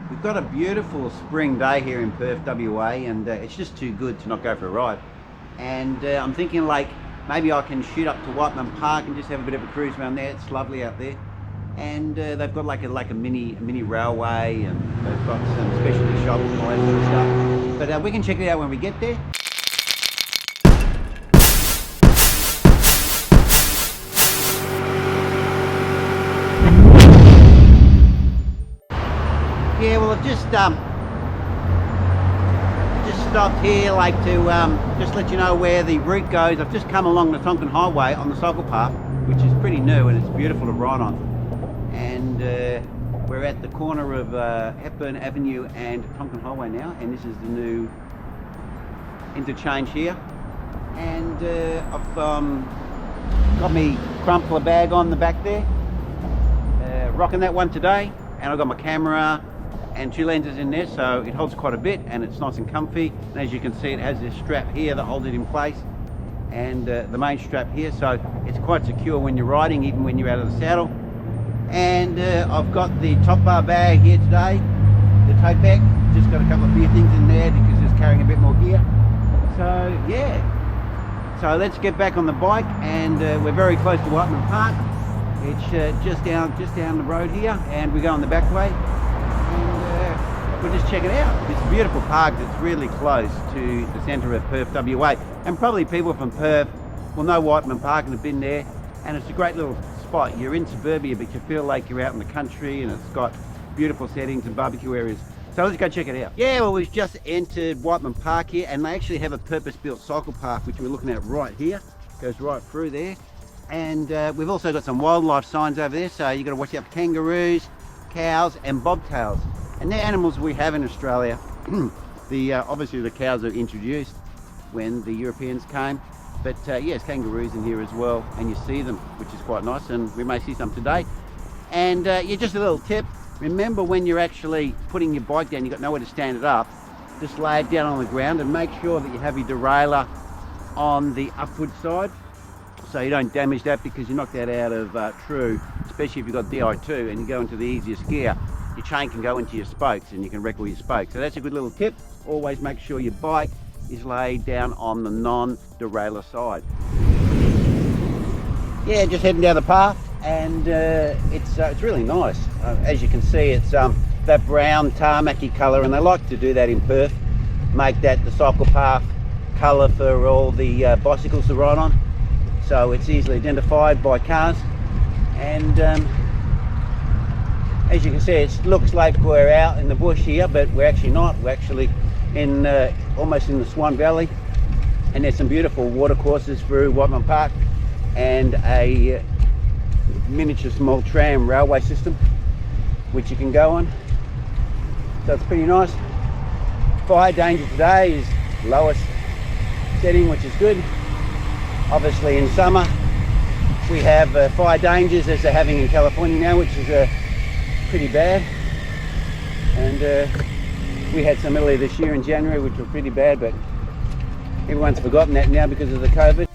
We've got a beautiful spring day here in Perth, WA, and it's just too good to not go for a ride. And I'm thinking like maybe I can shoot up to Whiteman Park and just have a bit of a cruise around there. It's lovely out there. And they've got like a mini railway, and they've got some specialty shops and all that sort of stuff. But we can check it out when we get there. Yeah, well, I've just stopped here like to just let you know where the route goes. I've just come along the Tonkin Highway on the cycle path, which is pretty new and it's beautiful to ride on. And we're at the corner of Hepburn Avenue and Tonkin Highway now, and this is the new interchange here. And I've got me crumpler bag on the back there, rocking that one today, and I've got my camera and two lenses in there, so it holds quite a bit and it's nice and comfy. And as you can see, it has this strap here that holds it in place, and the main strap here, so it's quite secure when you're riding, even when you're out of the saddle. And I've got the top bar bag here today, the tote bag. Just got a couple of beer things in there because it's carrying a bit more gear. So yeah, so let's get back on the bike, and we're very close to Whiteman Park. It's just down the road here, and we go on the back way. We'll just check it out. It's a beautiful park that's really close to the centre of Perth, WA. And probably people from Perth will know Whiteman Park and have been there. And it's a great little spot. You're in suburbia, but you feel like you're out in the country, and it's got beautiful settings and barbecue areas. So let's go check it out. Yeah, well, we've just entered Whiteman Park here, and they actually have a purpose-built cycle path, which we're looking at right here. Goes right through there. And we've also got some wildlife signs over there, so you've got to watch out for kangaroos, cows, and bobtails. And they're animals we have in Australia. Obviously the cows are introduced when the Europeans came, but yes, kangaroos in here as well, and you see them, which is quite nice, and we may see some today. And yeah, just a little tip, remember when you're actually putting your bike down, you've got nowhere to stand it up, just lay it down on the ground and make sure that you have your derailleur on the upward side, so you don't damage that, because you knock that out of true, especially if you've got Di2 and you go into the easiest gear. Your chain can go into your spokes and you can wreck all your spokes. So that's a good little tip. Always make sure your bike is laid down on the non-derailleur side. Yeah, just heading down the path, and it's really nice. As you can see, it's that brown tarmacy colour, and they like to do that in Perth. Make that the cycle path colour for all the bicycles to ride on. So it's easily identified by cars. And as you can see, it looks like we're out in the bush here, but we're actually not. We're actually in almost in the Swan Valley, and there's some beautiful water courses through Whiteman Park, and a miniature small tram railway system which you can go on. So it's pretty nice. Fire danger today is lowest setting, which is good. Obviously in summer we have fire dangers as they're having in California now, which is pretty bad, and we had some earlier this year in January which were pretty bad, but everyone's forgotten that now because of the COVID.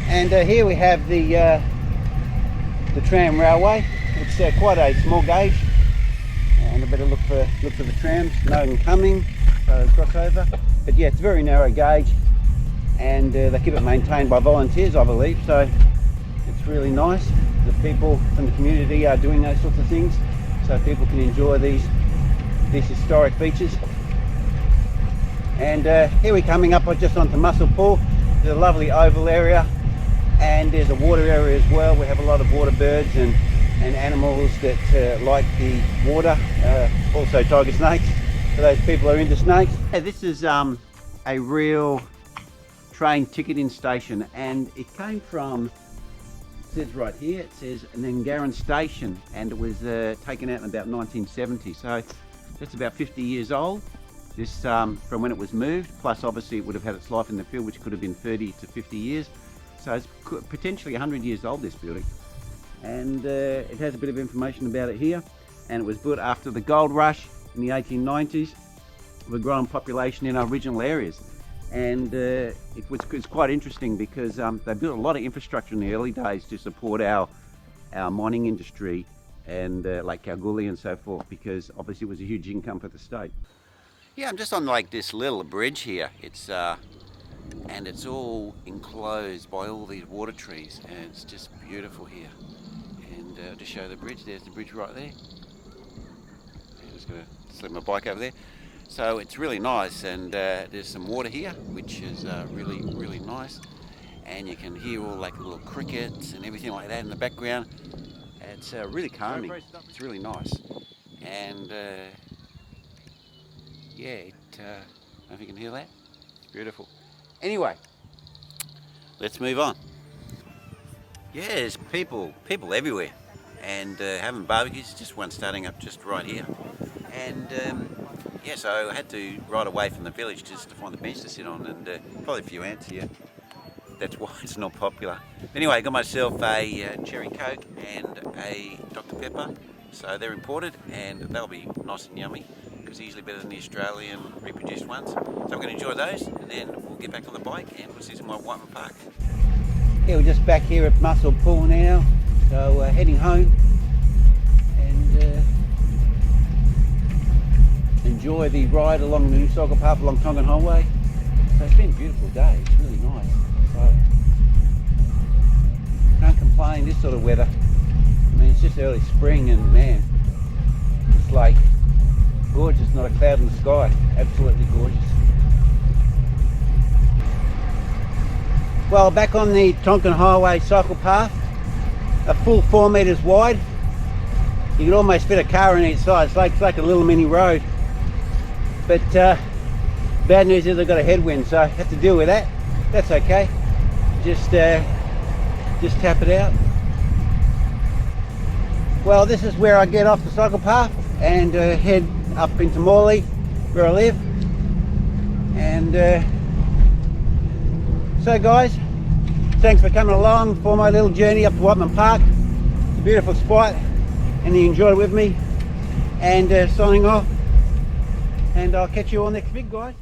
And here we have the tram railway. It's quite a small gauge, and I better look for the trams. No them coming, so crossover. But yeah, it's a very narrow gauge, and they keep it maintained by volunteers, I believe, so it's really nice. The people from the community are doing those sorts of things, so people can enjoy these historic features. And here we're coming up just onto Muscle Pool. There's a lovely oval area, and there's a water area as well. We have a lot of water birds and animals that like the water, also tiger snakes, for those people who are into snakes. This is a real train ticketing station, and it came from, it says right here, it says Nangarran Station, and it was taken out in about 1970, so that's about 50 years old. This from when it was moved, plus obviously it would have had its life in the field, which could have been 30 to 50 years. So it's potentially 100 years old, this building. And it has a bit of information about it here. And it was built after the gold rush in the 1890s, with a growing population in our original areas. And it's quite interesting because they built a lot of infrastructure in the early days to support our mining industry and Lake Kalgoorlie and so forth, because obviously it was a huge income for the state. Yeah, I'm just on like this little bridge here. It's and it's all enclosed by all these water trees, and it's just beautiful here. And to show the bridge, there's the bridge right there. I'm just going to slip my bike over there. So it's really nice, and there's some water here, which is really nice. And you can hear all like little crickets and everything like that in the background. It's really calming. It's really nice. And yeah, I don't know if you can hear that. It's beautiful. Anyway, let's move on. Yeah, there's people everywhere, and having barbecues. Just one starting up just right here. And yeah, so I had to ride away from the village just to find the bench to sit on, and probably a few ants here. That's why it's not popular. Anyway, I got myself a cherry Coke and a Dr Pepper. So they're imported, and they'll be nice and yummy, because they're usually better than the Australian reproduced ones. So I'm going to enjoy those, and then we'll get back on the bike and we'll see some more Whiteman Park. Yeah, we're just back here at Muscle Pool now, so heading home, and enjoy the ride along the new cycle path along Tongan Highway. So it's been a beautiful day, it's really nice. So can't complain this sort of weather. I mean, it's just early spring, and man, it's like gorgeous, not a cloud in the sky. Absolutely gorgeous. Well, back on the Tonkin Highway cycle path, a full 4 metres wide. You can almost fit a car on each side. It's like a little mini road. But bad news is I've got a headwind, so I have to deal with that. That's okay. Just tap it out. Well, this is where I get off the cycle path and head up into Morley, where I live. And so guys, thanks for coming along for my little journey up to Whiteman Park. It's a beautiful spot, and you enjoyed it with me. And signing off, and I'll catch you all next week, guys.